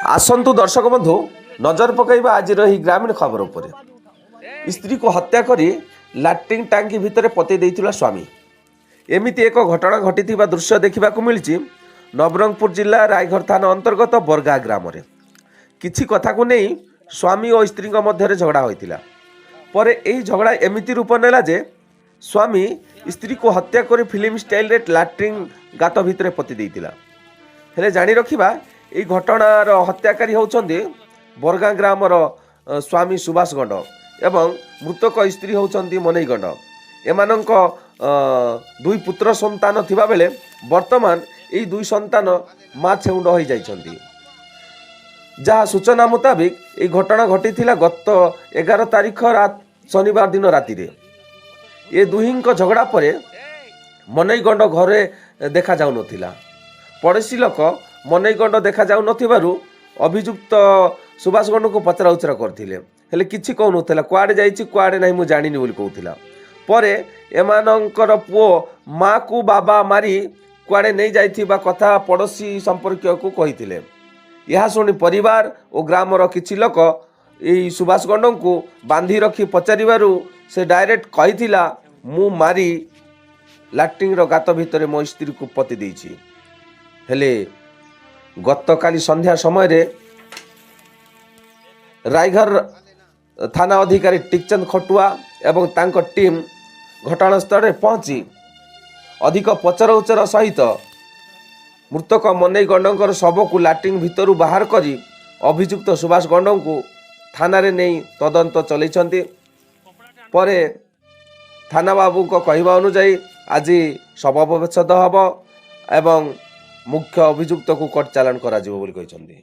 आसंतु दर्शक बंधु नजर पकाइबा आज रही ग्रामीण खबर उपर। स्त्री को हत्या करी लाट्रिन टांकी भितर पतई देइथिला स्वामी। एमिति एक घटना घटी दृश्य देखा मिली नवरंगपुर जिला रायघर थाना अंतर्गत बरगा ग्राम रे। किछि कथा को नहीं स्वामी और स्त्री मध्य झगड़ा होइतिला। पर यही झगड़ा एमिति रूप नेला जे स्वामी स्त्री को हत्या कर फिल्म स्टाइल रे लाट्रिन गात भितर पति देइतिला। हेले जानी रखिबा এই ঘটনার হত্যাকারী হচ্ছেন বরগাঁ গ্রামর স্বামী সুভাষ গণ্ড এবং মৃতক স্ত্রী হচ্ছেন মনেই গণ্ড। এমানଙ୍କ দুই পুত্র সন্তান থিবা বেলে বর্তমান এই দুই সন্তান মা ছেউণ্ড হয়ে যাইছন্তি। যাহা সূচনা মুতাবিক এই ঘটনা ঘটিଥିଲା গত 11 তারিখ রাত শনিবার দিন রাতিরে। এ দুহিঙ্ক ঝগড়া পরে মনেই গণ্ড ঘরে দেখা যাও নথিলা। পড়োশী লোক মনেই গণ্ড দেখা যাও নথিবারু অভিযুক্ত সুভাষ গণ্ড को पचरा उचरा करथिले। हेले किछि कहू नथिला, कुआडे जाइछि कुआडे नाही मु जानिनि बोली कहूथिला। परे एमानंकर पुओ माँ को बाबा मारी कुआडे नहीं जाइथिबा कथा पड़ोशी संपर्कीय को कहिथिले। यह शुणी परिवार और ग्रामर किछि लोक एई सुभाष गण्ड को बांधी रखी पचारिबारु से डायरेक्ट कहिथिला मु मारी लाट्रिन रो गात भितरे मो स्त्री को पति देइछि। हेले गतकाली संध्या समय रे रायघर थाना अधिकारी टिकचंद खटुआ एवं तांको टीम घटनास्थल रे पहुंची अधिक पचर उचर सहित मृतक मनेई गण्डकर शव को लाट्रिन भितरु बाहर करी अभियुक्त सुभाष गण्ड को थाना रे नहीं तदंत चलैछंती। परे थाना बाबू को कहवा अनुसार आज शव व्यवच्छेद हब एवं मुख्य अभियुक्त को कोर्ट चालान करा जिवो बोली कहछन्ती।